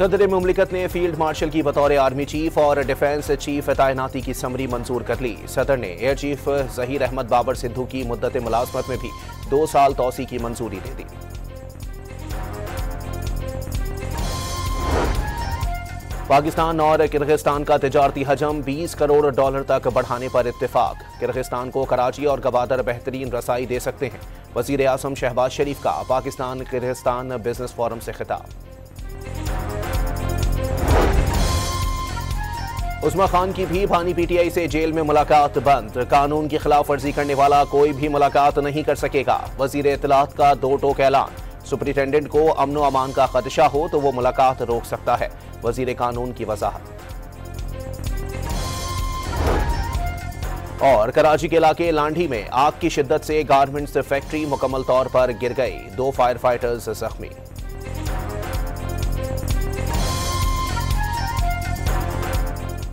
सदर मुमलिकत ने field marshal की बतौर आर्मी चीफ और डिफेंस चीफ तैनाती की समरी मंजूर कर ली। सदर ने एयर चीफ ज़हीर अहमद बाबर सिद्धू की मुद्दत मुलाजमत में भी 2 साल तौसी की मंजूरी दे दी। पाकिस्तान और किर्गिस्तान का तिजारती हजम $20 करोड़ तक बढ़ाने पर इत्तेफाक। किर्गिस्तान को कराची और गवादर बेहतरीन रसाई दे सकते हैं। वज़ीर आज़म शहबाज शरीफ का पाकिस्तान किर्गिस्तान बिजनेस फोरम से खिताब। उस्मा खान की भी भानी पीटीआई से जेल में मुलाकात बंद। कानून की खिलाफ वर्जी करने वाला कोई भी मुलाकात नहीं कर सकेगा। वज़ीर इत्तलात का 2 टोक ऐलान। सुपरिटेंडेंट को अमन व अमान का खदशा हो तो वो मुलाकात रोक सकता है। वज़ीर कानून की वजाहत। और कराची के इलाके लांढी में आग की शिद्दत से गारमेंट्स फैक्ट्री मुकम्मल तौर पर गिर गई। 2 फायर फाइटर्स जख्मी।